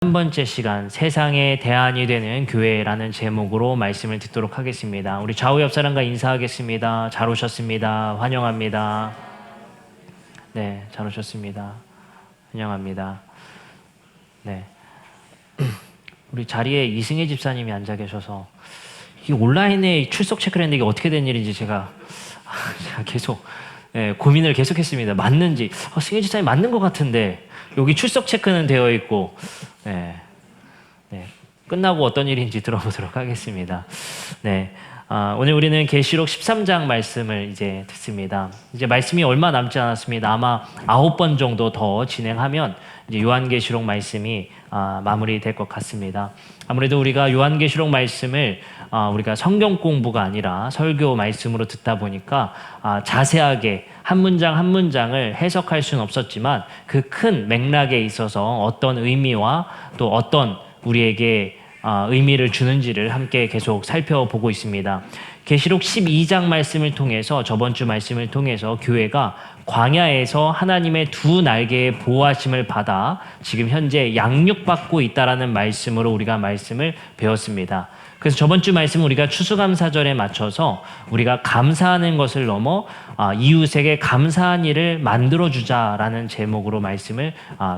한 번째 시간 세상의 대안이 되는 교회라는 제목으로 말씀을 듣도록 하겠습니다. 우리 좌우 옆 사람과 인사하겠습니다. 잘 오셨습니다. 환영합니다. 네, 잘 오셨습니다. 환영합니다. 네, 우리 자리에 이승혜 집사님이 앉아 계셔서 이 온라인에 출석 체크를 했는데 이게 어떻게 된 일인지 제가 계속 고민을 계속했습니다. 맞는지 승혜 집사님 맞는 것 같은데 여기 출석 체크는 되어 있고 네. 끝나고 어떤 일인지 들어보도록 하겠습니다. 네. 오늘 우리는 계시록 13장 말씀을 이제 듣습니다. 이제 말씀이 얼마 남지 않았습니다. 아마 9번 정도 더 진행하면 이제 요한계시록 말씀이 마무리될 것 같습니다. 아무래도 우리가 요한계시록 말씀을 우리가 성경 공부가 아니라 설교 말씀으로 듣다 보니까 자세하게 한 문장 한 문장을 해석할 수는 없었지만 그 큰 맥락에 있어서 어떤 의미와 또 어떤 우리에게 의미를 주는지를 함께 계속 살펴보고 있습니다. 계시록 12장 말씀을 통해서 저번 주 말씀을 통해서 교회가 광야에서 하나님의 두 날개의 보호하심을 받아 지금 현재 양육받고 있다라는 말씀으로 우리가 말씀을 배웠습니다. 그래서 저번 주 말씀 우리가 추수감사절에 맞춰서 우리가 감사하는 것을 넘어 이웃에게 감사한 일을 만들어주자라는 제목으로 말씀을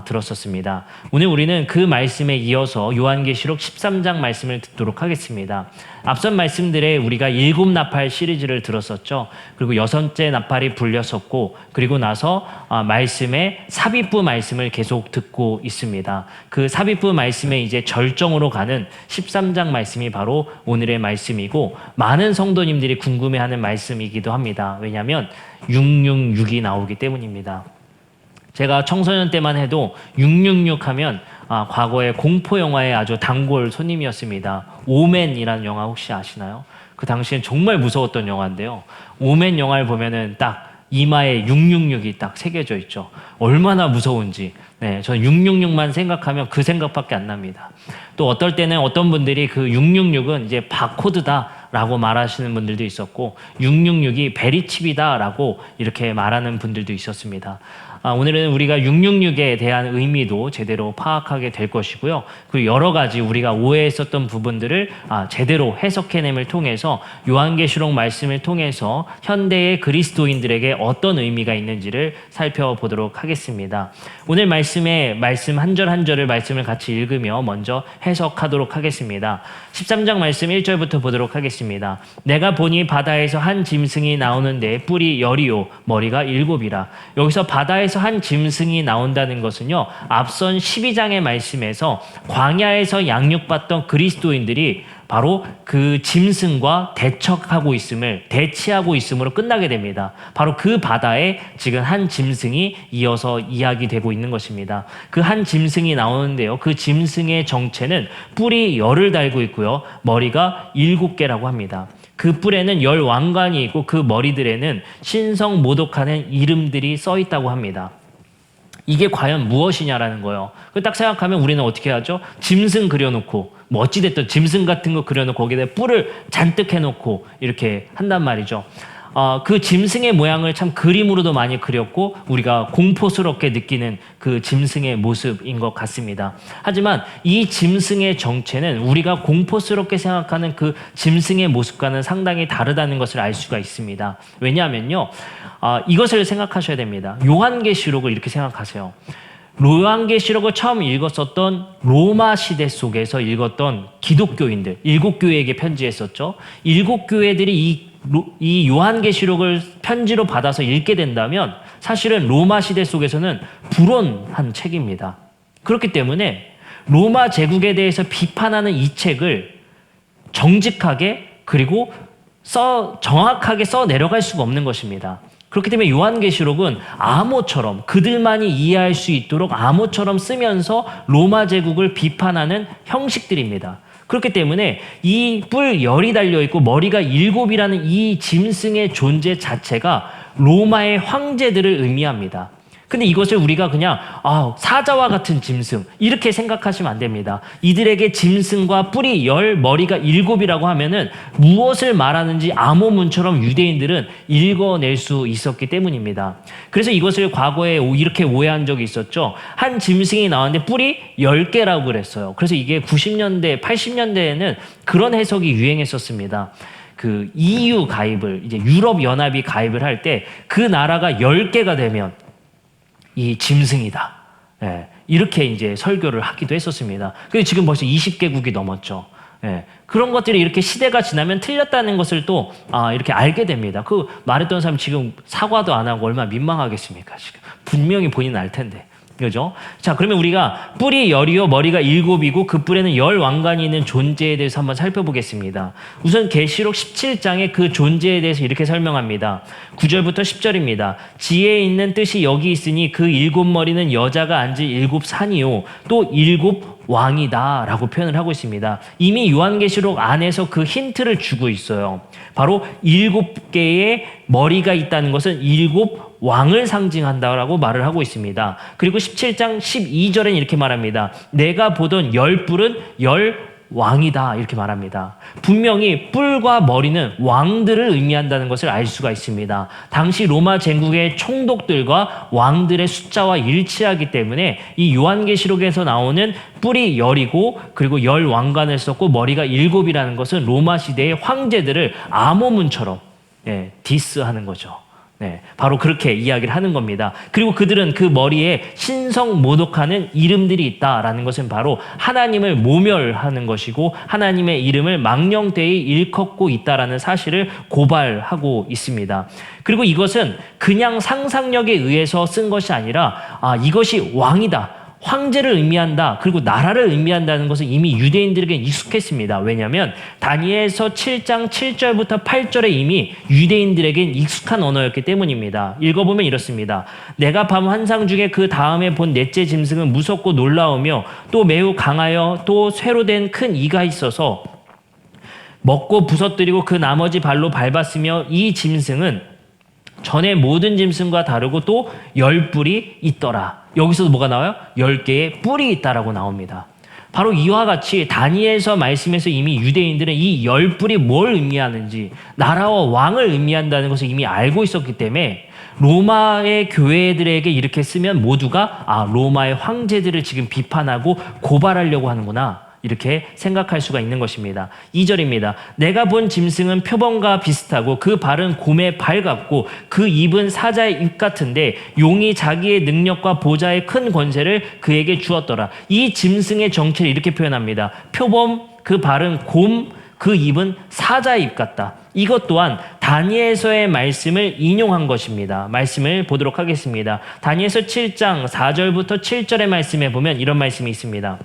들었었습니다. 오늘 우리는 그 말씀에 이어서 요한계시록 13장 말씀을 듣도록 하겠습니다. 앞선 말씀들에 우리가 7나팔 시리즈를 들었었죠. 그리고 6째 나팔이 불렸었고 그리고 나서 말씀의 삽입부 말씀을 계속 듣고 있습니다. 그 삽입부 말씀의 이제 절정으로 가는 13장 말씀이 바로 오늘의 말씀이고 많은 성도님들이 궁금해하는 말씀이기도 합니다. 왜냐하면 666이 나오기 때문입니다. 제가 청소년 때만 해도 666 하면 과거에 공포 영화의 아주 단골 손님이었습니다. 오맨이라는 영화 혹시 아시나요? 그 당시엔 정말 무서웠던 영화인데요. 오맨 영화를 보면은 딱 이마에 666이 딱 새겨져 있죠. 얼마나 무서운지. 저는 666만 생각하면 그 생각밖에 안 납니다. 또 어떨 때는 어떤 분들이 그 666은 이제 바코드다라고 말하시는 분들도 있었고 666이 베리칩이다라고 이렇게 말하는 분들도 있었습니다. 오늘은 우리가 666에 대한 의미도 제대로 파악하게 될 것이고요. 그리고 여러 가지 우리가 오해했었던 부분들을 제대로 해석해냄을 통해서 요한계시록 말씀을 통해서 현대의 그리스도인들에게 어떤 의미가 있는지를 살펴보도록 하겠습니다. 오늘 말씀 한 절 한 절을 말씀을 같이 읽으며 먼저 해석하도록 하겠습니다. 13장 말씀 1절부터 보도록 하겠습니다. 내가 보니 바다에서 한 짐승이 나오는데 뿔이 10이요 머리가 7이라. 여기서 바다에서 한 짐승이 나온다는 것은요, 앞선 12장의 말씀에서 광야에서 양육받던 그리스도인들이 바로 그 짐승과 대치하고 있음으로 끝나게 됩니다. 바로 그 바다에 지금 한 짐승이 이어서 이야기되고 있는 것입니다. 그 한 짐승이 나오는데요. 그 짐승의 정체는 뿔이 10을 달고 있고요. 머리가 7개라고 합니다. 그 뿔에는 10왕관이 있고 그 머리들에는 신성모독하는 이름들이 써 있다고 합니다. 이게 과연 무엇이냐라는 거예요. 딱 생각하면 우리는 어떻게 하죠? 짐승 그려놓고 어찌됐든 짐승 같은 거 그려놓고 거기에 뿔을 잔뜩 해놓고 이렇게 한단 말이죠. 그 짐승의 모양을 참 그림으로도 많이 그렸고 우리가 공포스럽게 느끼는 그 짐승의 모습인 것 같습니다. 하지만 이 짐승의 정체는 우리가 공포스럽게 생각하는 그 짐승의 모습과는 상당히 다르다는 것을 알 수가 있습니다. 왜냐하면요, 이것을 생각하셔야 됩니다. 요한계시록을 이렇게 생각하세요. 요한계시록을 처음 읽었었던 로마 시대 속에서 읽었던 기독교인들, 7교회에게 편지했었죠. 7교회들이 이 요한계시록을 편지로 받아서 읽게 된다면 사실은 로마 시대 속에서는 불온한 책입니다. 그렇기 때문에 로마 제국에 대해서 비판하는 이 책을 정직하게 그리고 정확하게 써 내려갈 수가 없는 것입니다. 그렇기 때문에 요한계시록은 암호처럼 그들만이 이해할 수 있도록 암호처럼 쓰면서 로마 제국을 비판하는 형식들입니다. 그렇기 때문에 이 뿔 10이 달려있고 머리가 7이라는 이 짐승의 존재 자체가 로마의 황제들을 의미합니다. 근데 이것을 우리가 그냥 사자와 같은 짐승 이렇게 생각하시면 안 됩니다. 이들에게 짐승과 뿔이 10, 머리가 7이라고 하면은 무엇을 말하는지 암호문처럼 유대인들은 읽어낼 수 있었기 때문입니다. 그래서 이것을 과거에 이렇게 오해한 적이 있었죠. 한 짐승이 나왔는데 뿔이 10개라고 그랬어요. 그래서 이게 90년대, 80년대에는 그런 해석이 유행했었습니다. 그 EU 가입을, 이제 유럽 연합이 가입을 할 때 그 나라가 10개가 되면 이 짐승이다. 예, 이렇게 이제 설교를 하기도 했었습니다. 근데 지금 벌써 20개국이 넘었죠. 예, 그런 것들이 이렇게 시대가 지나면 틀렸다는 것을 또 이렇게 알게 됩니다. 그 말했던 사람 지금 사과도 안 하고 얼마나 민망하겠습니까? 지금 분명히 본인은 알 텐데. 그죠? 자, 그러면 우리가 뿔이 10이요, 머리가 7이고 그 뿔에는 10 왕관이 있는 존재에 대해서 한번 살펴보겠습니다. 우선 계시록 17장에 그 존재에 대해서 이렇게 설명합니다. 9절부터 10절입니다. 지혜에 있는 뜻이 여기 있으니 그 7머리는 여자가 앉을 7산이요 또 7 왕이다 라고 표현을 하고 있습니다. 이미 요한계시록 안에서 그 힌트를 주고 있어요. 바로 7개의 머리가 있다는 것은 7 왕을 상징한다라고 말을 하고 있습니다. 그리고 17장 12절엔 이렇게 말합니다. 내가 보던 10뿔은 10 왕이다 이렇게 말합니다. 분명히 뿔과 머리는 왕들을 의미한다는 것을 알 수가 있습니다. 당시 로마 제국의 총독들과 왕들의 숫자와 일치하기 때문에 이 요한계시록에서 나오는 뿔이 10이고 그리고 10 왕관을 썼고 머리가 7이라는 것은 로마 시대의 황제들을 암호문처럼 디스하는 거죠. 네, 바로 그렇게 이야기를 하는 겁니다. 그리고 그들은 그 머리에 신성 모독하는 이름들이 있다라는 것은 바로 하나님을 모멸하는 것이고 하나님의 이름을 망령되이 일컫고 있다라는 사실을 고발하고 있습니다. 그리고 이것은 그냥 상상력에 의해서 쓴 것이 아니라 이것이 왕이다. 황제를 의미한다. 그리고 나라를 의미한다는 것은 이미 유대인들에게 익숙했습니다. 왜냐하면 다니엘서 7장 7절부터 8절에 이미 유대인들에겐 익숙한 언어였기 때문입니다. 읽어보면 이렇습니다. 내가 밤 환상 중에 그 다음에 본 넷째 짐승은 무섭고 놀라우며 또 매우 강하여 또 쇠로 된 큰 이가 있어서 먹고 부서뜨리고 그 나머지 발로 밟았으며 이 짐승은 전에 모든 짐승과 다르고 또 10뿔이 있더라. 여기서도 뭐가 나와요? 10개의 뿔이 있다라고 나옵니다. 바로 이와 같이 다니엘서 말씀에서 이미 유대인들은 이 10뿔이 뭘 의미하는지 나라와 왕을 의미한다는 것을 이미 알고 있었기 때문에 로마의 교회들에게 이렇게 쓰면 모두가 로마의 황제들을 지금 비판하고 고발하려고 하는구나. 이렇게 생각할 수가 있는 것입니다. 2절입니다. 내가 본 짐승은 표범과 비슷하고 그 발은 곰의 발 같고 그 입은 사자의 입 같은데 용이 자기의 능력과 보좌의 큰 권세를 그에게 주었더라. 이 짐승의 정체를 이렇게 표현합니다. 표범, 그 발은 곰, 그 입은 사자의 입 같다. 이것 또한 다니엘서의 말씀을 인용한 것입니다. 말씀을 보도록 하겠습니다. 다니엘서 7장 4절부터 7절의 말씀에 보면 이런 말씀이 있습니다.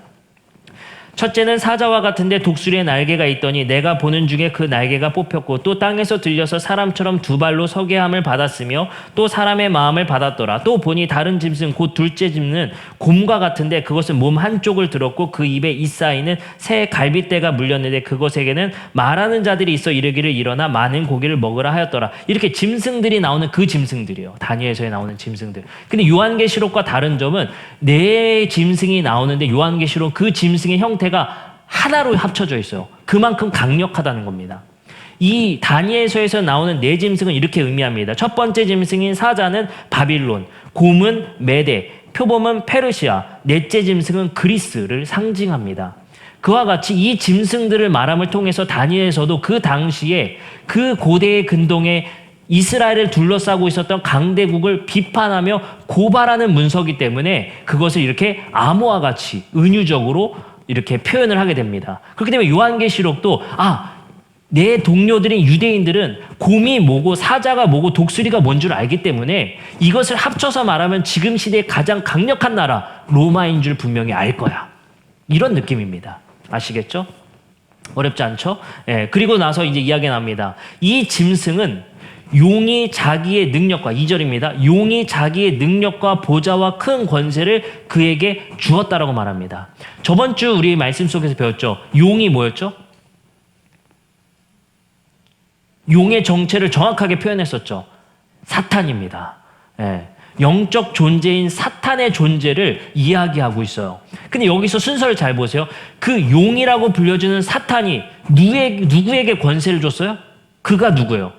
첫째는 사자와 같은데 독수리의 날개가 있더니 내가 보는 중에 그 날개가 뽑혔고 또 땅에서 들려서 사람처럼 두 발로 서게 함을 받았으며 또 사람의 마음을 받았더라. 또 보니 다른 짐승 곧 둘째 짐승은 곰과 같은데 그것은 몸 한쪽을 들었고 그 입에 잇사이는 새 갈빗대가 물렸는데 그것에게는 말하는 자들이 있어 이르기를 일어나 많은 고기를 먹으라 하였더라. 이렇게 짐승들이 나오는 그 짐승들이요. 다니엘서에 나오는 짐승들. 근데 요한계시록과 다른 점은 네 짐승이 나오는데 요한계시록 그 짐승의 형태가 하나로 합쳐져 있어요. 그만큼 강력하다는 겁니다. 이 다니엘서에서 나오는 네 짐승은 이렇게 의미합니다. 첫 번째 짐승인 사자는 바빌론, 곰은 메데, 표범은 페르시아, 넷째 짐승은 그리스를 상징합니다. 그와 같이 이 짐승들을 말함을 통해서 다니엘서도 그 당시에 그 고대의 근동에 이스라엘을 둘러싸고 있었던 강대국을 비판하며 고발하는 문서이기 때문에 그것을 이렇게 암호와 같이 은유적으로 이렇게 표현을 하게 됩니다. 그렇기 때문에 요한계시록도 내 동료들인 유대인들은 곰이 뭐고 사자가 뭐고 독수리가 뭔 줄 알기 때문에 이것을 합쳐서 말하면 지금 시대의 가장 강력한 나라 로마인 줄 분명히 알 거야. 이런 느낌입니다. 아시겠죠? 어렵지 않죠? 그리고 나서 이제 이야기가 납니다. 이 짐승은 용이 자기의 능력과 2절입니다. 용이 자기의 능력과 보좌와 큰 권세를 그에게 주었다라고 말합니다. 저번 주 우리 말씀 속에서 배웠죠. 용이 뭐였죠? 용의 정체를 정확하게 표현했었죠. 사탄입니다. 영적 존재인 사탄의 존재를 이야기하고 있어요. 근데 여기서 순서를 잘 보세요. 그 용이라고 불려주는 사탄이 누구에게 권세를 줬어요? 그가 누구예요?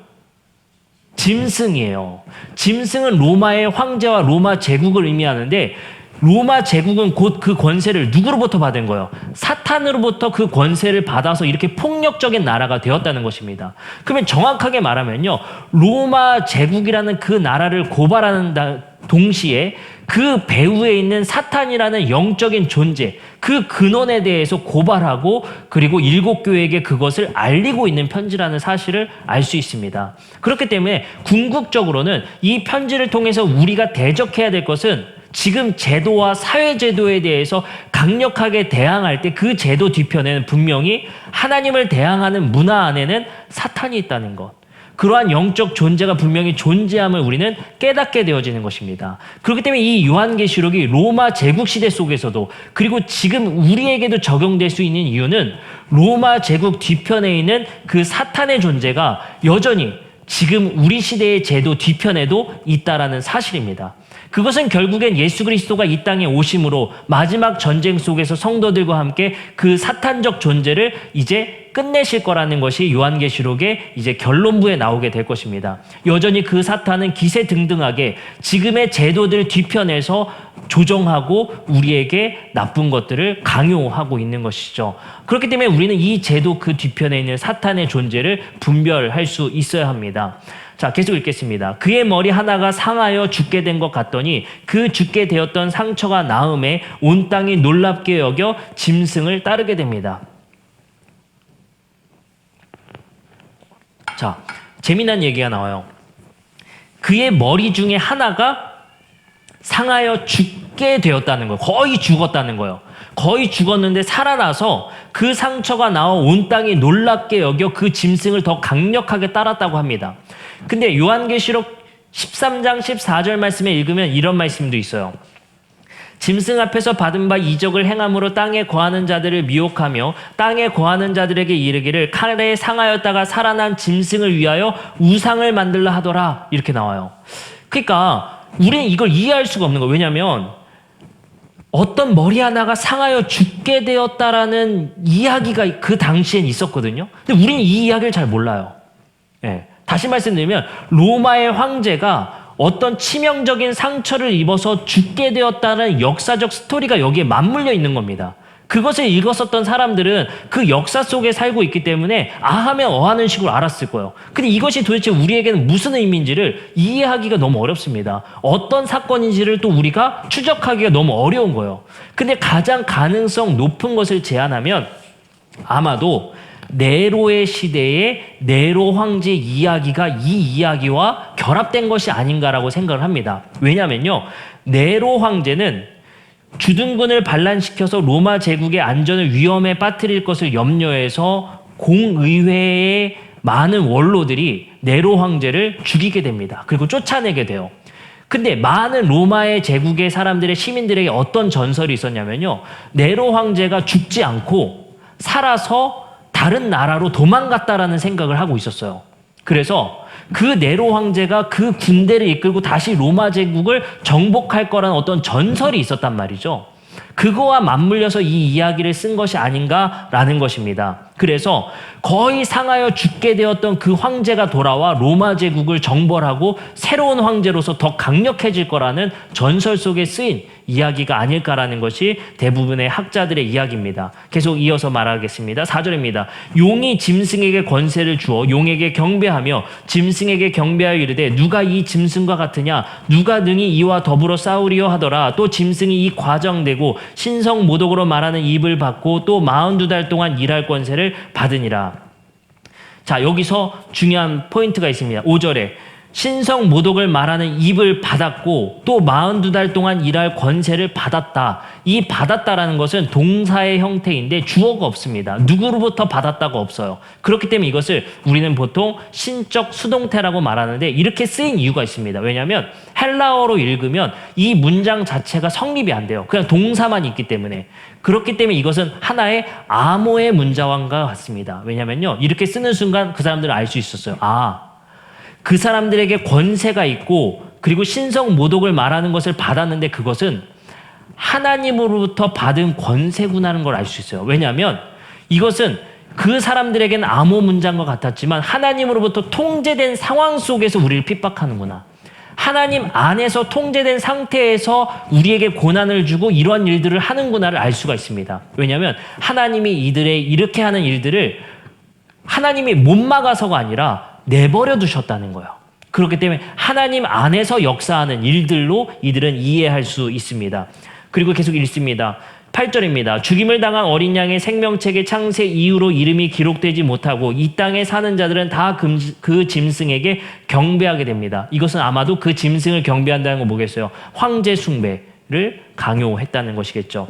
짐승이에요. 짐승은 로마의 황제와 로마 제국을 의미하는데 로마 제국은 곧 그 권세를 누구로부터 받은 거예요? 사탄으로부터 그 권세를 받아서 이렇게 폭력적인 나라가 되었다는 것입니다. 그러면 정확하게 말하면요, 로마 제국이라는 그 나라를 고발하는 동시에 그 배후에 있는 사탄이라는 영적인 존재, 그 근원에 대해서 고발하고 그리고 일곱 교회에게 그것을 알리고 있는 편지라는 사실을 알 수 있습니다. 그렇기 때문에 궁극적으로는 이 편지를 통해서 우리가 대적해야 될 것은 지금 제도와 사회제도에 대해서 강력하게 대항할 때 그 제도 뒤편에는 분명히 하나님을 대항하는 문화 안에는 사탄이 있다는 것. 그러한 영적 존재가 분명히 존재함을 우리는 깨닫게 되어지는 것입니다. 그렇기 때문에 이 요한계시록이 로마 제국시대 속에서도 그리고 지금 우리에게도 적용될 수 있는 이유는 로마 제국 뒤편에 있는 그 사탄의 존재가 여전히 지금 우리 시대의 제도 뒤편에도 있다라는 사실입니다. 그것은 결국엔 예수 그리스도가 이 땅에 오심으로 마지막 전쟁 속에서 성도들과 함께 그 사탄적 존재를 이제 끝내실 거라는 것이 요한계시록의 이제 결론부에 나오게 될 것입니다. 여전히 그 사탄은 기세등등하게 지금의 제도들 뒤편에서 조정하고 우리에게 나쁜 것들을 강요하고 있는 것이죠. 그렇기 때문에 우리는 이 제도 그 뒤편에 있는 사탄의 존재를 분별할 수 있어야 합니다. 자, 계속 읽겠습니다. 그의 머리 하나가 상하여 죽게 된 것 같더니 그 죽게 되었던 상처가 나음에 온 땅이 놀랍게 여겨 짐승을 따르게 됩니다. 자, 재미난 얘기가 나와요. 그의 머리 중에 하나가 상하여 죽게 되었다는 거예요. 거의 죽었다는 거예요. 거의 죽었는데 살아나서 그 상처가 나와 온 땅이 놀랍게 여겨 그 짐승을 더 강력하게 따랐다고 합니다. 근데 요한계시록 13장 14절 말씀에 읽으면 이런 말씀도 있어요. 짐승 앞에서 받은 바 이적을 행함으로 땅에 거하는 자들을 미혹하며 땅에 거하는 자들에게 이르기를 칼에 상하였다가 살아난 짐승을 위하여 우상을 만들라 하더라. 이렇게 나와요. 그러니까 우리는 이걸 이해할 수가 없는 거예요. 왜냐하면 어떤 머리 하나가 상하여 죽게 되었다라는 이야기가 그 당시엔 있었거든요. 근데 우리는 이 이야기를 잘 몰라요. 예. 다시 말씀드리면 로마의 황제가 어떤 치명적인 상처를 입어서 죽게 되었다는 역사적 스토리가 여기에 맞물려 있는 겁니다. 그것을 읽었었던 사람들은 그 역사 속에 살고 있기 때문에 아하면 어하는 식으로 알았을 거예요. 근데 이것이 도대체 우리에게는 무슨 의미인지를 이해하기가 너무 어렵습니다. 어떤 사건인지를 또 우리가 추적하기가 너무 어려운 거예요. 근데 가장 가능성 높은 것을 제안하면 아마도 네로의 시대의 네로 황제 이야기가 이 이야기와 결합된 것이 아닌가라고 생각을 합니다. 왜냐면요, 네로 황제는 주둔군을 반란시켜서 로마 제국의 안전을 위험에 빠뜨릴 것을 염려해서 공의회의 많은 원로들이 네로 황제를 죽이게 됩니다. 그리고 쫓아내게 돼요. 근데 많은 로마의 제국의 사람들의 시민들에게 어떤 전설이 있었냐면요, 네로 황제가 죽지 않고 살아서 다른 나라로 도망갔다라는 생각을 하고 있었어요. 그래서 그 네로 황제가 그 군대를 이끌고 다시 로마 제국을 정복할 거라는 어떤 전설이 있었단 말이죠. 그거와 맞물려서 이 이야기를 쓴 것이 아닌가라는 것입니다. 그래서 거의 상하여 죽게 되었던 그 황제가 돌아와 로마 제국을 정벌하고 새로운 황제로서 더 강력해질 거라는 전설 속에 쓰인 이야기가 아닐까라는 것이 대부분의 학자들의 이야기입니다. 계속 이어서 말하겠습니다. 4절입니다. 용이 짐승에게 권세를 주어 용에게 경배하며 짐승에게 경배하여 이르되 누가 이 짐승과 같으냐 누가 능히 이와 더불어 싸우리요 하더라. 또 짐승이 이 과정되고 신성 모독으로 말하는 입을 받고 또 42달 동안 일할 권세를 받으니라. 자, 여기서 중요한 포인트가 있습니다. 5절에 신성 모독을 말하는 입을 받았고 또 42달 동안 일할 권세를 받았다. 이 받았다라는 것은 동사의 형태인데 주어가 없습니다. 누구로부터 받았다가 없어요. 그렇기 때문에 이것을 우리는 보통 신적 수동태라고 말하는데 이렇게 쓰인 이유가 있습니다. 왜냐하면 헬라어로 읽으면 이 문장 자체가 성립이 안 돼요. 그냥 동사만 있기 때문에. 그렇기 때문에 이것은 하나의 암호의 문자와 같습니다. 왜냐하면요, 이렇게 쓰는 순간 그 사람들은 알 수 있었어요. 그 사람들에게 권세가 있고 그리고 신성 모독을 말하는 것을 받았는데 그것은 하나님으로부터 받은 권세구나라는 걸 알 수 있어요. 왜냐하면 이것은 그 사람들에겐 암호 문장과 같았지만 하나님으로부터 통제된 상황 속에서 우리를 핍박하는구나. 하나님 안에서 통제된 상태에서 우리에게 고난을 주고 이러한 일들을 하는구나를 알 수가 있습니다. 왜냐하면 하나님이 이들의 이렇게 하는 일들을 하나님이 못 막아서가 아니라 내버려 두셨다는 거예요. 그렇기 때문에 하나님 안에서 역사하는 일들로 이들은 이해할 수 있습니다. 그리고 계속 읽습니다. 8절입니다. 죽임을 당한 어린 양의 생명책의 창세 이후로 이름이 기록되지 못하고 이 땅에 사는 자들은 다 그 짐승에게 경배하게 됩니다. 이것은 아마도 그 짐승을 경배한다는 건 뭐겠어요? 황제 숭배를 강요했다는 것이겠죠.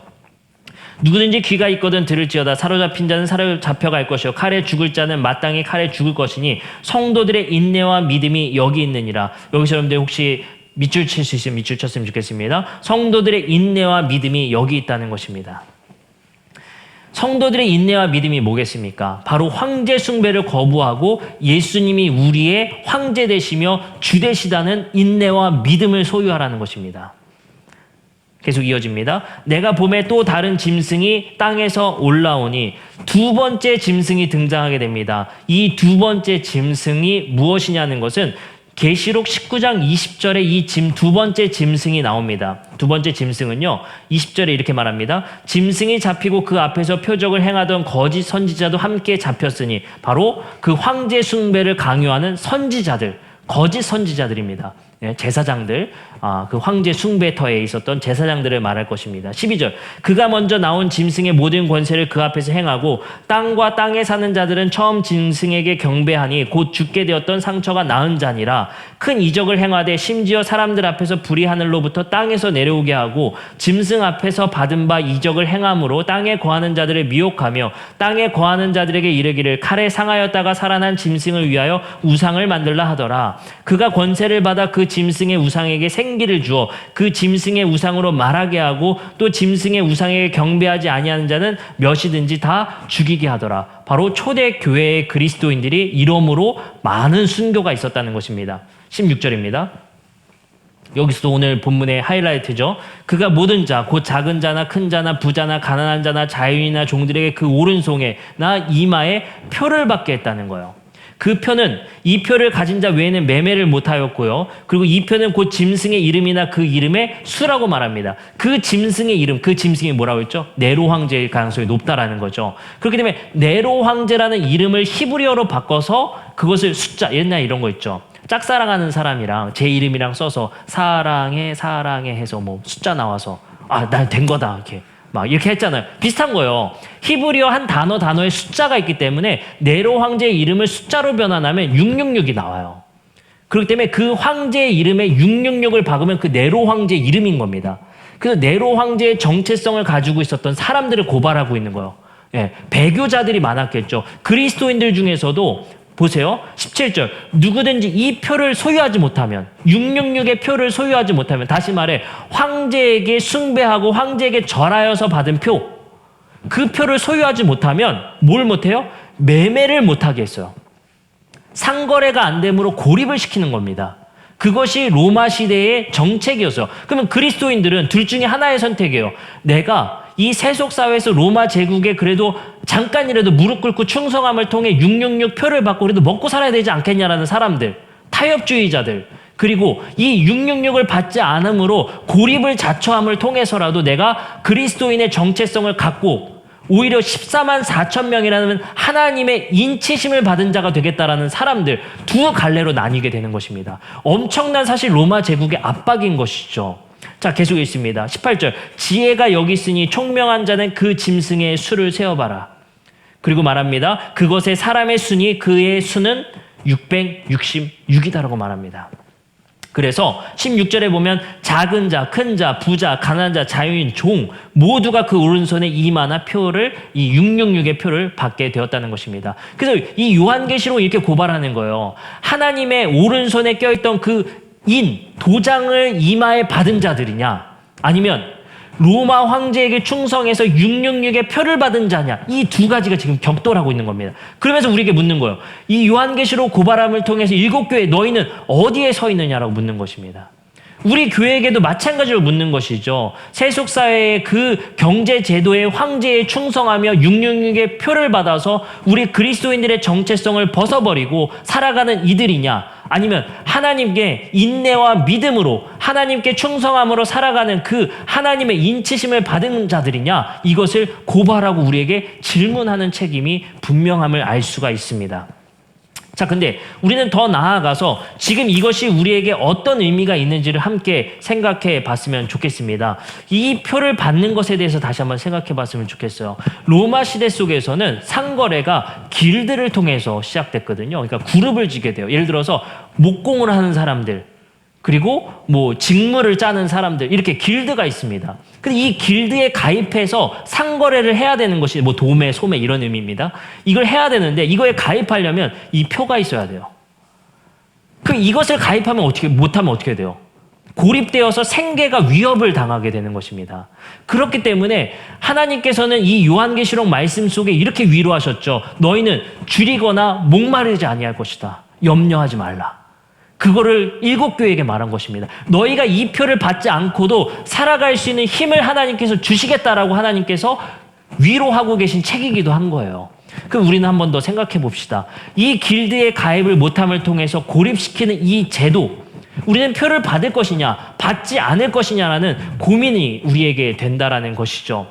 누구든지 귀가 있거든 들을지어다. 사로잡힌 자는 사로잡혀갈 것이요 칼에 죽을 자는 마땅히 칼에 죽을 것이니 성도들의 인내와 믿음이 여기 있느니라. 여기서 여러분들 혹시 밑줄 칠 수 있으면 밑줄 쳤으면 좋겠습니다. 성도들의 인내와 믿음이 여기 있다는 것입니다. 성도들의 인내와 믿음이 뭐겠습니까? 바로 황제 숭배를 거부하고 예수님이 우리의 황제 되시며 주 되시다는 인내와 믿음을 소유하라는 것입니다. 계속 이어집니다. 내가 봄에 또 다른 짐승이 땅에서 올라오니 두 번째 짐승이 등장하게 됩니다. 이 두 번째 짐승이 무엇이냐는 것은 계시록 19장 20절에 이 두 번째 짐승이 나옵니다. 두 번째 짐승은요, 20절에 이렇게 말합니다. 짐승이 잡히고 그 앞에서 표적을 행하던 거짓 선지자도 함께 잡혔으니 바로 그 황제 숭배를 강요하는 선지자들, 거짓 선지자들입니다. 제사장들, 그 황제 숭배터에 있었던 제사장들을 말할 것입니다. 12절, 그가 먼저 나온 짐승의 모든 권세를 그 앞에서 행하고 땅과 땅에 사는 자들은 처음 짐승에게 경배하니 곧 죽게 되었던 상처가 나은 자니라. 큰 이적을 행하되 심지어 사람들 앞에서 불이 하늘로부터 땅에서 내려오게 하고 짐승 앞에서 받은 바 이적을 행함으로 땅에 거하는 자들을 미혹하며 땅에 거하는 자들에게 이르기를 칼에 상하였다가 살아난 짐승을 위하여 우상을 만들라 하더라. 그가 권세를 받아 그 짐승의 우상에게 생기를 주어 그 짐승의 우상으로 말하게 하고 또 짐승의 우상에게 경배하지 아니하는 자는 몇이든지 다 죽이게 하더라. 바로 초대 교회의 그리스도인들이 이러므로 많은 순교가 있었다는 것입니다. 16절입니다. 여기서도 오늘 본문의 하이라이트죠. 그가 모든 자, 곧 작은 자나 큰 자나 부자나 가난한 자나 자유인이나 종들에게 그 오른손에나 이마에 표를 받게 했다는 거예요. 그 표는 이 표를 가진 자 외에는 매매를 못하였고요. 그리고 이 표는 곧 짐승의 이름이나 그 이름의 수라고 말합니다. 그 짐승의 이름, 그 짐승이 뭐라고 했죠? 네로 황제일 가능성이 높다라는 거죠. 그렇기 때문에 네로 황제라는 이름을 히브리어로 바꿔서 그것을 숫자, 옛날 이런 거 있죠. 짝사랑하는 사람이랑 제 이름이랑 써서 사랑해 해서 뭐 숫자 나와서 난 된 거다 이렇게. 막 이렇게 했잖아요. 비슷한 거예요. 히브리어 한 단어에 숫자가 있기 때문에 네로 황제의 이름을 숫자로 변환하면 666이 나와요. 그렇기 때문에 그 황제의 이름에 666을 박으면 그 네로 황제의 이름인 겁니다. 그래서 네로 황제의 정체성을 가지고 있었던 사람들을 고발하고 있는 거예요. 배교자들이 많았겠죠. 그리스도인들 중에서도 보세요. 17절. 누구든지 이 표를 소유하지 못하면, 666의 표를 소유하지 못하면, 다시 말해 황제에게 숭배하고 황제에게 절하여서 받은 표, 그 표를 소유하지 못하면 뭘 못해요? 매매를 못하게 했어요. 상거래가 안 되므로 고립을 시키는 겁니다. 그것이 로마 시대의 정책이었어요. 그러면 그리스도인들은 둘 중에 하나의 선택이에요. 내가 이 세속사회에서 로마 제국에 그래도 잠깐이라도 무릎 꿇고 충성함을 통해 666 표를 받고 그래도 먹고 살아야 되지 않겠냐라는 사람들, 타협주의자들, 그리고 이 666을 받지 않으므로 고립을 자처함을 통해서라도 내가 그리스도인의 정체성을 갖고 오히려 14만 4천 명이라는 하나님의 인치심을 받은 자가 되겠다라는 사람들 두 갈래로 나뉘게 되는 것입니다. 엄청난 사실 로마 제국의 압박인 것이죠. 자, 계속 읽습니다. 18절. 지혜가 여기 있으니 총명한 자는 그 짐승의 수를 세어봐라. 그리고 말합니다. 그것의 사람의 수니 그의 수는 666이다라고 말합니다. 그래서 16절에 보면 작은 자, 큰 자, 부자, 가난한 자, 자유인, 종 모두가 그 오른손에 이마나 표를 이 666의 표를 받게 되었다는 것입니다. 그래서 이 요한계시록 이렇게 고발하는 거예요. 하나님의 오른손에 껴있던 그 도장을 이마에 받은 자들이냐 아니면 로마 황제에게 충성해서 666의 표를 받은 자냐 이 두 가지가 지금 격돌하고 있는 겁니다. 그러면서 우리에게 묻는 거예요. 이 요한계시록 고발함을 통해서 일곱 교회 너희는 어디에 서 있느냐라고 묻는 것입니다. 우리 교회에게도 마찬가지로 묻는 것이죠. 세속사회의 그 경제제도의 황제에 충성하며 666의 표를 받아서 우리 그리스도인들의 정체성을 벗어버리고 살아가는 이들이냐, 아니면 하나님께 인내와 믿음으로 하나님께 충성함으로 살아가는 그 하나님의 인치심을 받은 자들이냐, 이것을 고발하고 우리에게 질문하는 책임이 분명함을 알 수가 있습니다. 자, 근데 우리는 더 나아가서 지금 이것이 우리에게 어떤 의미가 있는지를 함께 생각해 봤으면 좋겠습니다. 이 표를 받는 것에 대해서 다시 한번 생각해 봤으면 좋겠어요. 로마 시대 속에서는 상거래가 길드를 통해서 시작됐거든요. 그러니까 그룹을 지게 돼요. 예를 들어서 목공을 하는 사람들, 그리고 뭐 직무를 짜는 사람들, 이렇게 길드가 있습니다. 근데 이 길드에 가입해서 상거래를 해야 되는 것이 뭐 도매, 소매 이런 의미입니다. 이걸 해야 되는데 이거에 가입하려면 이 표가 있어야 돼요. 이것을 가입하면 못하면 어떻게 돼요? 고립되어서 생계가 위협을 당하게 되는 것입니다. 그렇기 때문에 하나님께서는 이 요한계시록 말씀 속에 이렇게 위로하셨죠. 너희는 줄이거나 목마르지 아니할 것이다. 염려하지 말라. 그거를 7교회에게 말한 것입니다. 너희가 이 표를 받지 않고도 살아갈 수 있는 힘을 하나님께서 주시겠다라고 하나님께서 위로하고 계신 책이기도 한 거예요. 그럼 우리는 한 번 더 생각해 봅시다. 이 길드에 가입을 못함을 통해서 고립시키는 이 제도, 우리는 표를 받을 것이냐 받지 않을 것이냐라는 고민이 우리에게 된다라는 것이죠.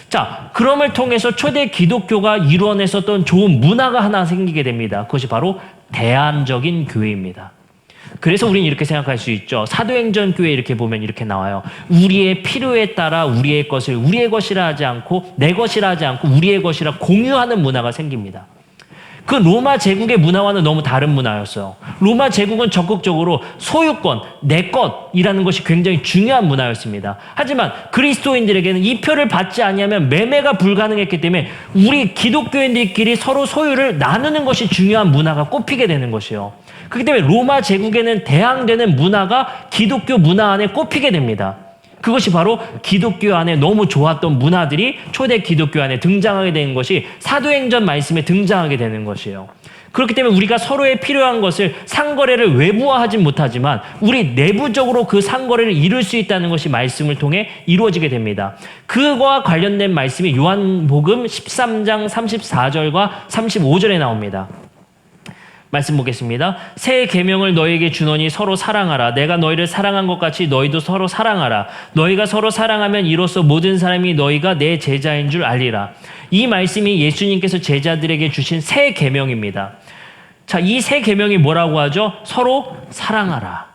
자, 그럼을 통해서 초대 기독교가 이루어냈었던 좋은 문화가 하나 생기게 됩니다. 그것이 바로 대안적인 교회입니다. 그래서 우리는 이렇게 생각할 수 있죠. 사도행전 교회 이렇게 보면 이렇게 나와요. 우리의 필요에 따라 우리의 것을 우리의 것이라 하지 않고 내 것이라 하지 않고 우리의 것이라 공유하는 문화가 생깁니다. 그 로마 제국의 문화와는 너무 다른 문화였어요. 로마 제국은 적극적으로 소유권, 내 것이라는 것이 굉장히 중요한 문화였습니다. 하지만 그리스도인들에게는 이 표를 받지 아니하면 매매가 불가능했기 때문에 우리 기독교인들끼리 서로 소유를 나누는 것이 중요한 문화가 꼽히게 되는 것이에요. 그렇기 때문에 로마 제국에는 대항되는 문화가 기독교 문화 안에 꼽히게 됩니다. 그것이 바로 기독교 안에 너무 좋았던 문화들이 초대 기독교 안에 등장하게 되는 것이 사도행전 말씀에 등장하게 되는 것이에요. 그렇기 때문에 우리가 서로의 필요한 것을 상거래를 외부화하진 못하지만 우리 내부적으로 그 상거래를 이룰 수 있다는 것이 말씀을 통해 이루어지게 됩니다. 그와 관련된 말씀이 요한복음 13장 34절과 35절에 나옵니다. 말씀 보겠습니다. 새 계명을 너희에게 주노니 서로 사랑하라. 내가 너희를 사랑한 것 같이 너희도 서로 사랑하라. 너희가 서로 사랑하면 이로써 모든 사람이 너희가 내 제자인 줄 알리라. 이 말씀이 예수님께서 제자들에게 주신 새 계명입니다. 자, 이 새 계명이 뭐라고 하죠? 서로 사랑하라.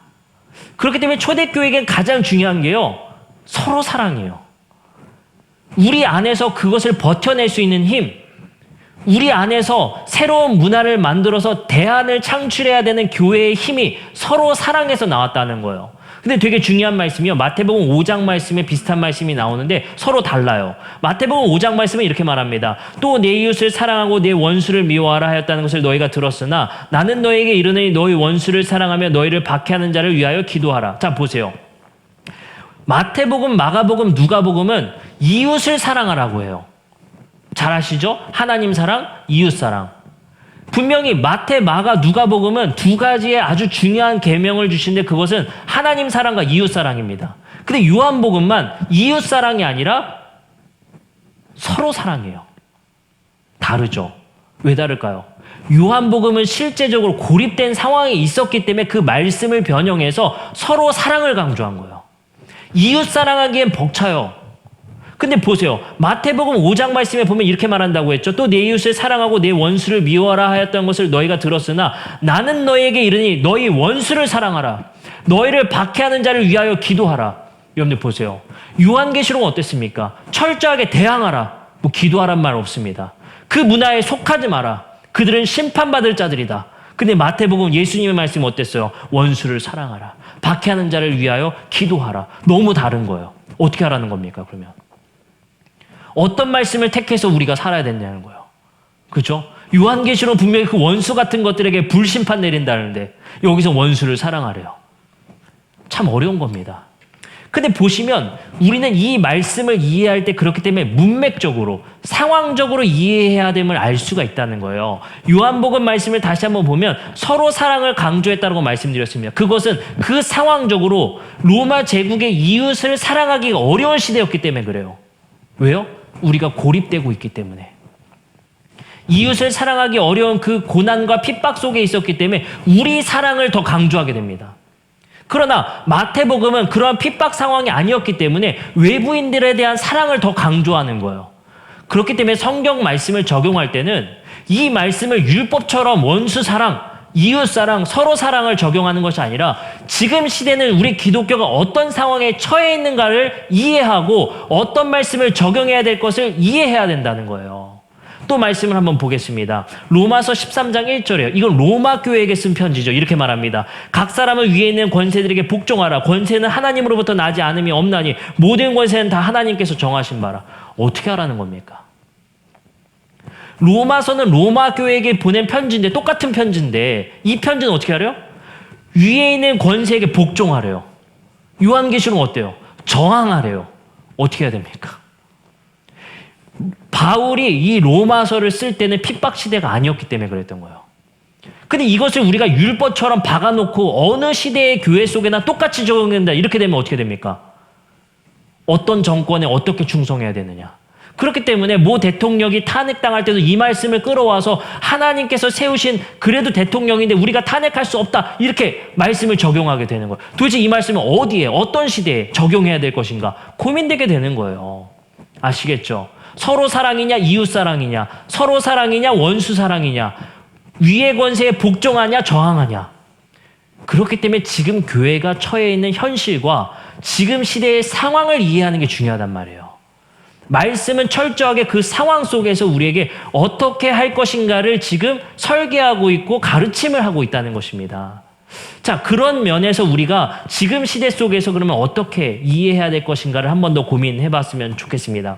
그렇기 때문에 초대교회에겐 가장 중요한 게요, 서로 사랑이에요. 우리 안에서 그것을 버텨낼 수 있는 힘, 우리 안에서 새로운 문화를 만들어서 대안을 창출해야 되는 교회의 힘이 서로 사랑에서 나왔다는 거예요. 근데 되게 중요한 말씀이요. 마태복음 5장 말씀에 비슷한 말씀이 나오는데 서로 달라요. 마태복음 5장 말씀은 이렇게 말합니다. 또 내 이웃을 사랑하고 내 원수를 미워하라 하였다는 것을 너희가 들었으나 나는 너희에게 이르노니 너희 원수를 사랑하며 너희를 박해하는 자를 위하여 기도하라. 자, 보세요. 마태복음, 마가복음, 누가복음은 이웃을 사랑하라고 해요. 잘 아시죠? 하나님 사랑, 이웃 사랑. 분명히 마태, 마가, 누가복음은 두 가지의 아주 중요한 계명을 주시는데 그것은 하나님 사랑과 이웃 사랑입니다. 근데 요한복음만 이웃 사랑이 아니라 서로 사랑이에요. 다르죠? 왜 다를까요? 요한복음은 실제적으로 고립된 상황이 있었기 때문에 그 말씀을 변형해서 서로 사랑을 강조한 거예요. 이웃 사랑하기엔 벅차요. 근데 보세요. 마태복음 5장 말씀에 보면 이렇게 말한다고 했죠. 또 내 이웃을 사랑하고 내 원수를 미워하라 하였던 것을 너희가 들었으나 나는 너희에게 이르니 너희 원수를 사랑하라. 너희를 박해하는 자를 위하여 기도하라. 여러분들 보세요. 요한계시록은 어땠습니까? 철저하게 대항하라. 뭐 기도하란 말 없습니다. 그 문화에 속하지 마라. 그들은 심판받을 자들이다. 근데 마태복음 예수님의 말씀은 어땠어요? 원수를 사랑하라. 박해하는 자를 위하여 기도하라. 너무 다른 거예요. 어떻게 하라는 겁니까, 그러면? 어떤 말씀을 택해서 우리가 살아야 된다는 거예요. 그렇죠? 요한계시록 분명히 그 원수 같은 것들에게 불심판 내린다는데 여기서 원수를 사랑하래요. 참 어려운 겁니다. 근데 보시면 우리는 이 말씀을 이해할 때 그렇기 때문에 문맥적으로 상황적으로 이해해야 됨을 알 수가 있다는 거예요. 요한복음 말씀을 다시 한번 보면 서로 사랑을 강조했다고 말씀드렸습니다. 그것은 그 상황적으로 로마 제국의 이웃을 사랑하기가 어려운 시대였기 때문에 그래요. 왜요? 우리가 고립되고 있기 때문에. 이웃을 사랑하기 어려운 그 고난과 핍박 속에 있었기 때문에 우리 사랑을 더 강조하게 됩니다. 그러나 마태복음은 그러한 핍박 상황이 아니었기 때문에 외부인들에 대한 사랑을 더 강조하는 거예요. 그렇기 때문에 성경 말씀을 적용할 때는 이 말씀을 율법처럼 원수 사랑, 이웃 사랑, 서로 사랑을 적용하는 것이 아니라 지금 시대는 우리 기독교가 어떤 상황에 처해 있는가를 이해하고 어떤 말씀을 적용해야 될 것을 이해해야 된다는 거예요. 또 말씀을 한번 보겠습니다. 로마서 13장 1절이에요. 이건 로마 교회에게 쓴 편지죠. 이렇게 말합니다. 각 사람은 위에 있는 권세들에게 복종하라. 권세는 하나님으로부터 나지 않음이 없나니 모든 권세는 다 하나님께서 정하신 바라. 어떻게 하라는 겁니까? 로마서는 로마 교회에게 보낸 편지인데 똑같은 편지인데 이 편지는 어떻게 하래요? 위에 있는 권세에게 복종하래요. 요한계시록은 어때요? 저항하래요. 어떻게 해야 됩니까? 바울이 이 로마서를 쓸 때는 핍박 시대가 아니었기 때문에 그랬던 거예요. 근데 이것을 우리가 율법처럼 박아놓고 어느 시대의 교회 속에나 똑같이 적용된다 이렇게 되면 어떻게 됩니까? 어떤 정권에 어떻게 충성해야 되느냐. 그렇기 때문에 모 대통령이 탄핵당할 때도 이 말씀을 끌어와서 하나님께서 세우신 그래도 대통령인데 우리가 탄핵할 수 없다 이렇게 말씀을 적용하게 되는 거예요. 도대체 이 말씀은 어디에 어떤 시대에 적용해야 될 것인가 고민되게 되는 거예요. 아시겠죠? 서로 사랑이냐 이웃 사랑이냐 서로 사랑이냐 원수 사랑이냐 위의 권세에 복종하냐 저항하냐. 그렇기 때문에 지금 교회가 처해 있는 현실과 지금 시대의 상황을 이해하는 게 중요하단 말이에요. 말씀은 철저하게 그 상황 속에서 우리에게 어떻게 할 것인가를 지금 설계하고 있고 가르침을 하고 있다는 것입니다. 자, 그런 면에서 우리가 지금 시대 속에서 그러면 어떻게 이해해야 될 것인가를 한 번 더 고민해 봤으면 좋겠습니다.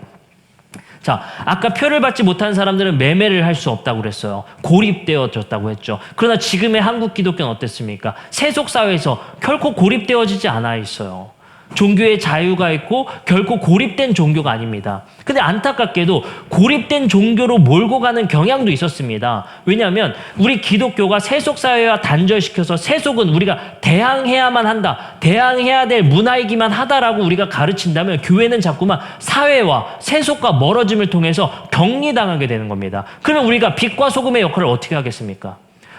자, 아까 표를 받지 못한 사람들은 매매를 할 수 없다고 그랬어요. 고립되어졌다고 했죠. 그러나 지금의 한국 기독교는 어땠습니까? 세속사회에서 결코 고립되어지지 않아 있어요. 종교의 자유가 있고 결코 고립된 종교가 아닙니다. 근데 안타깝게도 고립된 종교로 몰고 가는 경향도 있었습니다. 왜냐하면 우리 기독교가 세속사회와 단절시켜서 세속은 우리가 대항해야만 한다. 대항해야 될 문화이기만 하다라고 우리가 가르친다면 교회는 자꾸만 사회와 세속과 멀어짐을 통해서 격리당하게 되는 겁니다. 그러면 우리가 빛과 소금의 역할을 어떻게 하겠습니까?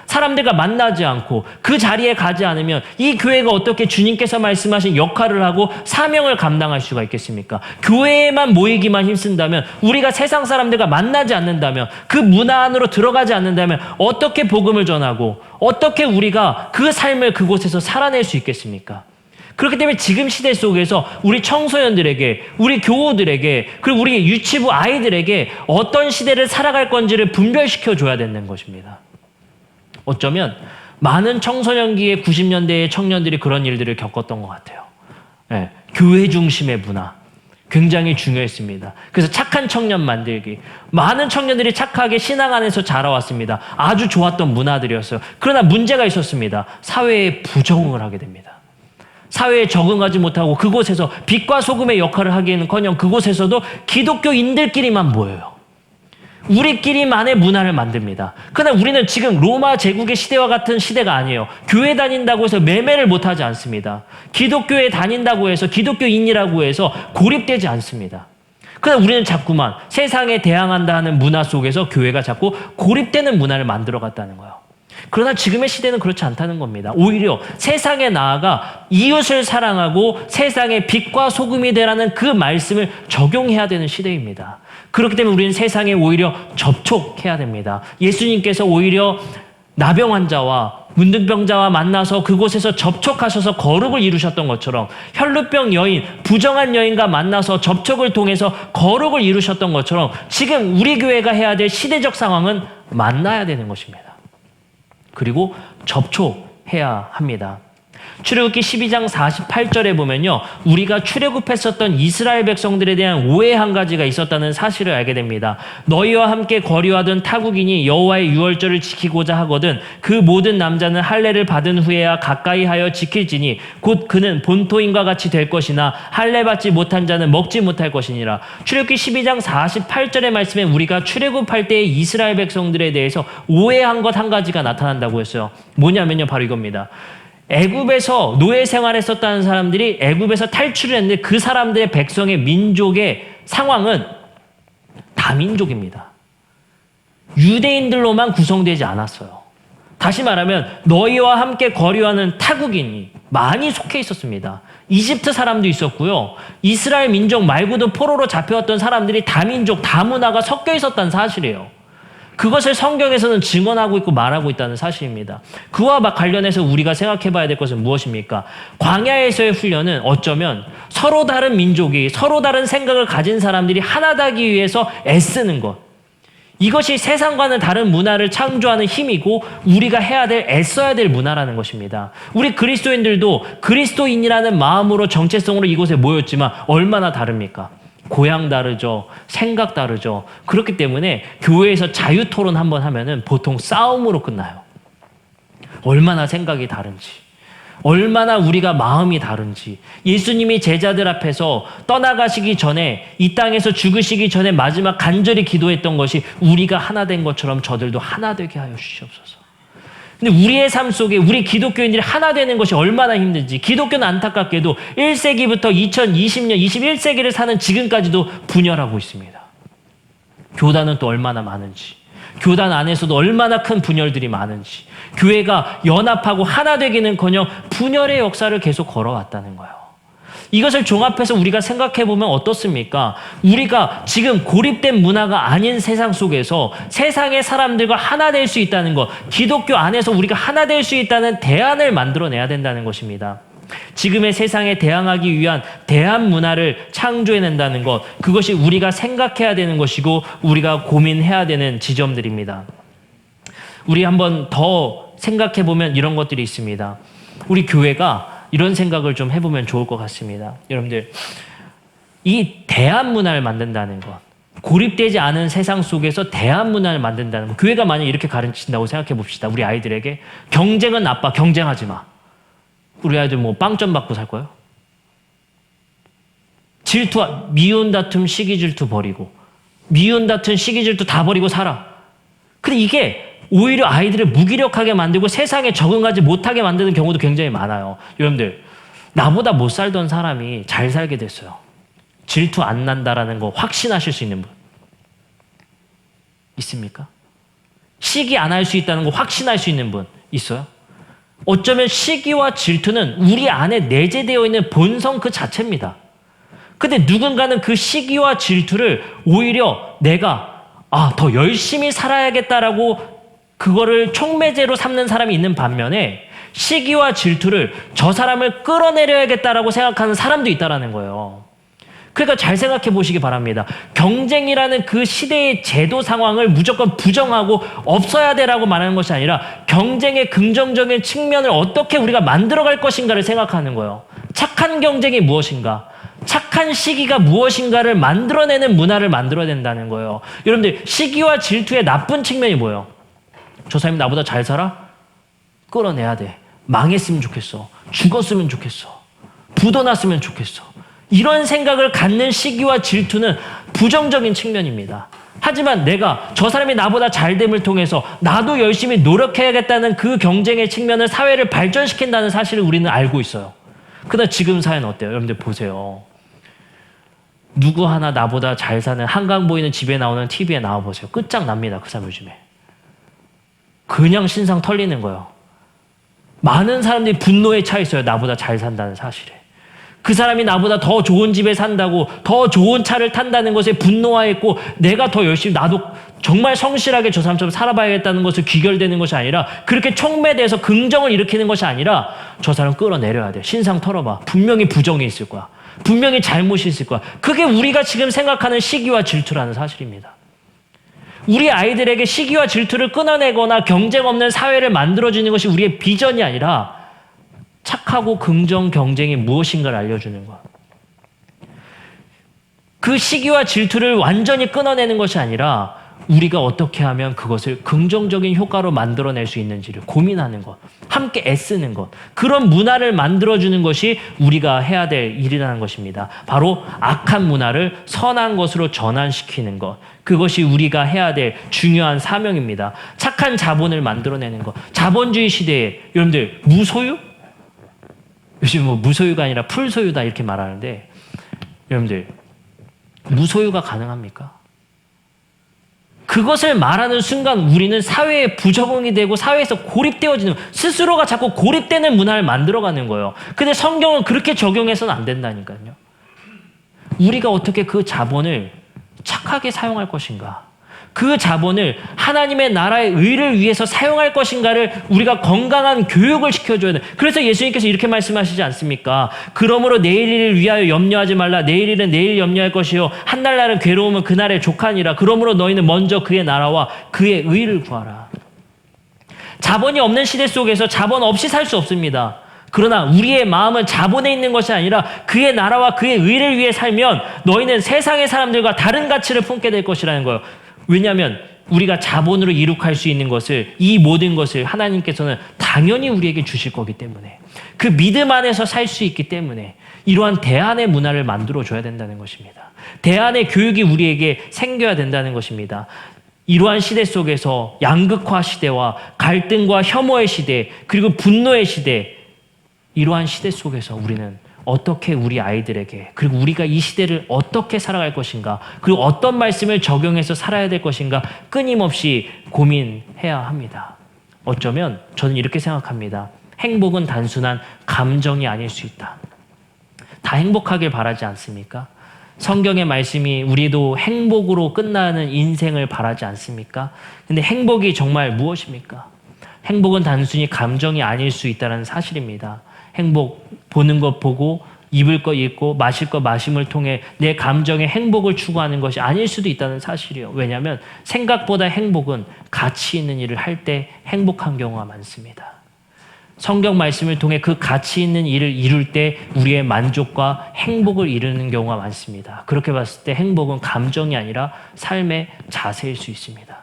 사람들과 만나지 않고 그 자리에 가지 않으면 이 교회가 어떻게 주님께서 말씀하신 역할을 하고 사명을 감당할 수가 있겠습니까? 교회에만 모이기만 힘쓴다면 우리가 세상 사람들과 만나지 않는다면 그 문화 안으로 들어가지 않는다면 어떻게 복음을 전하고 어떻게 우리가 그 삶을 그곳에서 살아낼 수 있겠습니까? 그렇기 때문에 지금 시대 속에서 우리 청소년들에게 우리 교우들에게 그리고 우리 유치부 아이들에게 어떤 시대를 살아갈 건지를 분별시켜 줘야 되는 것입니다. 어쩌면 많은 청소년기의 90년대의 청년들이 그런 일들을 겪었던 것 같아요. 네, 교회 중심의 문화 굉장히 중요했습니다. 그래서 착한 청년 만들기. 많은 청년들이 착하게 신앙 안에서 자라왔습니다. 아주 좋았던 문화들이었어요. 그러나 문제가 있었습니다. 사회에 부적응을 하게 됩니다. 사회에 적응하지 못하고 그곳에서 빛과 소금의 역할을 하기에는커녕 그곳에서도 기독교인들끼리만 모여요. 우리끼리만의 문화를 만듭니다. 그러나 우리는 지금 로마 제국의 시대와 같은 시대가 아니에요. 교회 다닌다고 해서 매매를 못하지 않습니다. 기독교에 다닌다고 해서 기독교인이라고 해서 고립되지 않습니다. 그러나 우리는 자꾸만 세상에 대항한다 하는 문화 속에서 교회가 자꾸 고립되는 문화를 만들어갔다는 거예요. 그러나 지금의 시대는 그렇지 않다는 겁니다. 오히려 세상에 나아가 이웃을 사랑하고 세상의 빛과 소금이 되라는 그 말씀을 적용해야 되는 시대입니다. 그렇기 때문에 우리는 세상에 오히려 접촉해야 됩니다. 예수님께서 오히려 나병 환자와 문둥병자와 만나서 그곳에서 접촉하셔서 거룩을 이루셨던 것처럼 혈루병 여인, 부정한 여인과 만나서 접촉을 통해서 거룩을 이루셨던 것처럼 지금 우리 교회가 해야 될 시대적 상황은 만나야 되는 것입니다. 그리고 접촉해야 합니다. 출애굽기 12장 48절에 보면요. 우리가 출애굽했었던 이스라엘 백성들에 대한 오해 한 가지가 있었다는 사실을 알게 됩니다. 너희와 함께 거류하던 타국인이 여호와의 유월절을 지키고자 하거든 그 모든 남자는 할례를 받은 후에야 가까이 하여 지킬지니 곧 그는 본토인과 같이 될 것이나 할례 받지 못한 자는 먹지 못할 것이니라. 출애굽기 12장 48절의 말씀에 우리가 출애굽할 때의 이스라엘 백성들에 대해서 오해한 것 한 가지가 나타난다고 했어요. 뭐냐면요. 바로 이겁니다. 애굽에서 노예 생활했었다는 사람들이 애굽에서 탈출을 했는데 그 사람들의 백성의 민족의 상황은 다민족입니다. 유대인들로만 구성되지 않았어요. 다시 말하면 너희와 함께 거류하는 타국인이 많이 속해 있었습니다. 이집트 사람도 있었고요. 이스라엘 민족 말고도 포로로 잡혀왔던 사람들이 다민족, 다문화가 섞여 있었다는 사실이에요. 그것을 성경에서는 증언하고 있고 말하고 있다는 사실입니다. 그와 관련해서 우리가 생각해 봐야 될 것은 무엇입니까? 광야에서의 훈련은 어쩌면 서로 다른 민족이 서로 다른 생각을 가진 사람들이 하나 되기 위해서 애쓰는 것. 이것이 세상과는 다른 문화를 창조하는 힘이고 우리가 해야 될, 애써야 될 문화라는 것입니다. 우리 그리스도인들도 그리스도인이라는 마음으로 정체성으로 이곳에 모였지만 얼마나 다릅니까? 고향 다르죠. 생각 다르죠. 그렇기 때문에 교회에서 자유토론 한번 하면은 보통 싸움으로 끝나요. 얼마나 생각이 다른지, 얼마나 우리가 마음이 다른지. 예수님이 제자들 앞에서 떠나가시기 전에, 이 땅에서 죽으시기 전에 마지막 간절히 기도했던 것이 우리가 하나 된 것처럼 저들도 하나 되게 하여 주시옵소서. 근데 우리의 삶 속에 우리 기독교인들이 하나 되는 것이 얼마나 힘든지, 기독교는 안타깝게도 1세기부터 2020년, 21세기를 사는 지금까지도 분열하고 있습니다. 교단은 또 얼마나 많은지, 교단 안에서도 얼마나 큰 분열들이 많은지, 교회가 연합하고 하나 되기는커녕 분열의 역사를 계속 걸어왔다는 거예요. 이것을 종합해서 우리가 생각해 보면 어떻습니까? 우리가 지금 고립된 문화가 아닌 세상 속에서 세상의 사람들과 하나 될 수 있다는 것, 기독교 안에서 우리가 하나 될 수 있다는 대안을 만들어내야 된다는 것입니다. 지금의 세상에 대항하기 위한 대안 문화를 창조해낸다는 것, 그것이 우리가 생각해야 되는 것이고 우리가 고민해야 되는 지점들입니다. 우리 한번 더 생각해 보면 이런 것들이 있습니다. 우리 교회가 이런 생각을 좀 해보면 좋을 것 같습니다. 여러분들, 이 대안 문화를 만든다는 것, 고립되지 않은 세상 속에서 대안 문화를 만든다는 것, 교회가 만약 이렇게 가르친다고 생각해 봅시다. 우리 아이들에게 경쟁은 나빠, 경쟁하지 마. 우리 아이들 뭐 빵점 받고 살 거예요? 질투, 미운 다툼, 시기 질투 버리고, 미운 다툼, 시기 질투 다 버리고 살아. 근데 이게 오히려 아이들을 무기력하게 만들고 세상에 적응하지 못하게 만드는 경우도 굉장히 많아요. 여러분들, 나보다 못 살던 사람이 잘 살게 됐어요. 질투 안 난다라는 거 확신하실 수 있는 분 있습니까? 시기 안 할 수 있다는 거 확신할 수 있는 분 있어요? 어쩌면 시기와 질투는 우리 안에 내재되어 있는 본성 그 자체입니다. 근데 누군가는 그 시기와 질투를 오히려 내가 더 열심히 살아야겠다라고 그거를 촉매제로 삼는 사람이 있는 반면에 시기와 질투를 저 사람을 끌어내려야겠다라고 생각하는 사람도 있다라는 거예요. 그러니까 잘 생각해 보시기 바랍니다. 경쟁이라는 그 시대의 제도 상황을 무조건 부정하고 없어야 되라고 말하는 것이 아니라 경쟁의 긍정적인 측면을 어떻게 우리가 만들어갈 것인가를 생각하는 거예요. 착한 경쟁이 무엇인가? 착한 시기가 무엇인가를 만들어내는 문화를 만들어야 된다는 거예요. 여러분들, 시기와 질투의 나쁜 측면이 뭐예요? 저 사람이 나보다 잘 살아? 끌어내야 돼. 망했으면 좋겠어. 죽었으면 좋겠어. 부도났으면 좋겠어. 이런 생각을 갖는 시기와 질투는 부정적인 측면입니다. 하지만 내가 저 사람이 나보다 잘됨을 통해서 나도 열심히 노력해야겠다는 그 경쟁의 측면을 사회를 발전시킨다는 사실을 우리는 알고 있어요. 그러나 지금 사회는 어때요? 여러분들 보세요. 누구 하나 나보다 잘 사는 한강 보이는 집에 나오는 TV에 나와보세요. 끝장납니다. 그 사람 요즘에. 그냥 신상 털리는 거예요. 많은 사람들이 분노에 차 있어요. 나보다 잘 산다는 사실에. 그 사람이 나보다 더 좋은 집에 산다고, 더 좋은 차를 탄다는 것에 분노하였고, 내가 더 열심히, 나도 정말 성실하게 저 사람처럼 살아봐야겠다는 것을 귀결되는 것이 아니라, 그렇게 촉매돼서 긍정을 일으키는 것이 아니라 저 사람 끌어내려야 돼. 신상 털어봐. 분명히 부정이 있을 거야. 분명히 잘못이 있을 거야. 그게 우리가 지금 생각하는 시기와 질투라는 사실입니다. 우리 아이들에게 시기와 질투를 끊어내거나 경쟁 없는 사회를 만들어주는 것이 우리의 비전이 아니라 착한 착하고 긍정 경쟁이 무엇인가를 알려주는 것. 그 시기와 질투를 완전히 끊어내는 것이 아니라 우리가 어떻게 하면 그것을 긍정적인 효과로 만들어낼 수 있는지를 고민하는 것, 함께 애쓰는 것, 그런 문화를 만들어주는 것이 우리가 해야 될 일이라는 것입니다. 바로 악한 문화를 선한 것으로 전환시키는 것, 그것이 우리가 해야 될 중요한 사명입니다. 착한 자본을 만들어내는 것. 자본주의 시대에 여러분들 무소유? 요즘 뭐 무소유가 아니라 풀소유다 이렇게 말하는데 여러분들 무소유가 가능합니까? 그것을 말하는 순간 우리는 사회에 부적응이 되고 사회에서 고립되어지는, 스스로가 자꾸 고립되는 문화를 만들어가는 거예요. 근데 성경은 그렇게 적용해서는 안 된다니까요. 우리가 어떻게 그 자본을 착하게 사용할 것인가? 그 자본을 하나님의 나라의 의를 위해서 사용할 것인가를 우리가 건강한 교육을 시켜줘야 돼. 그래서 예수님께서 이렇게 말씀하시지 않습니까? 그러므로 내일 일을 위하여 염려하지 말라. 내일 일은 내일 염려할 것이요 한날 날은 괴로움은 그날의 족하니라. 그러므로 너희는 먼저 그의 나라와 그의 의를 구하라. 자본이 없는 시대 속에서 자본 없이 살 수 없습니다. 그러나 우리의 마음은 자본에 있는 것이 아니라 그의 나라와 그의 의를 위해 살면 너희는 세상의 사람들과 다른 가치를 품게 될 것이라는 거예요. 왜냐하면 우리가 자본으로 이룩할 수 있는 것을, 이 모든 것을 하나님께서는 당연히 우리에게 주실 거기 때문에, 그 믿음 안에서 살 수 있기 때문에 이러한 대안의 문화를 만들어줘야 된다는 것입니다. 대안의 교육이 우리에게 생겨야 된다는 것입니다. 이러한 시대 속에서 양극화 시대와 갈등과 혐오의 시대, 그리고 분노의 시대, 이러한 시대 속에서 우리는 어떻게 우리 아이들에게, 그리고 우리가 이 시대를 어떻게 살아갈 것인가, 그리고 어떤 말씀을 적용해서 살아야 될 것인가 끊임없이 고민해야 합니다. 어쩌면 저는 이렇게 생각합니다. 행복은 단순한 감정이 아닐 수 있다. 다 행복하길 바라지 않습니까? 성경의 말씀이 우리도 행복으로 끝나는 인생을 바라지 않습니까? 근데 행복이 정말 무엇입니까? 행복은 단순히 감정이 아닐 수 있다는 사실입니다. 행복, 보는 것 보고 입을 것 입고 마실 것 마심을 통해 내 감정의 행복을 추구하는 것이 아닐 수도 있다는 사실이에요. 왜냐하면 생각보다 행복은 가치 있는 일을 할 때 행복한 경우가 많습니다. 성경 말씀을 통해 그 가치 있는 일을 이룰 때 우리의 만족과 행복을 이루는 경우가 많습니다. 그렇게 봤을 때 행복은 감정이 아니라 삶의 자세일 수 있습니다.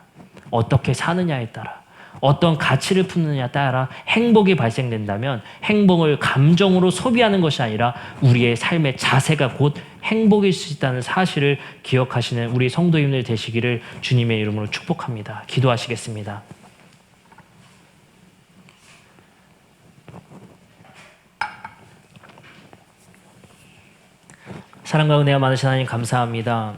어떻게 사느냐에 따라, 어떤 가치를 품느냐에 따라 행복이 발생된다면 행복을 감정으로 소비하는 것이 아니라 우리의 삶의 자세가 곧 행복일 수 있다는 사실을 기억하시는 우리 성도님들 되시기를 주님의 이름으로 축복합니다. 기도하시겠습니다. 사랑과 은혜가 많으신 하나님 감사합니다.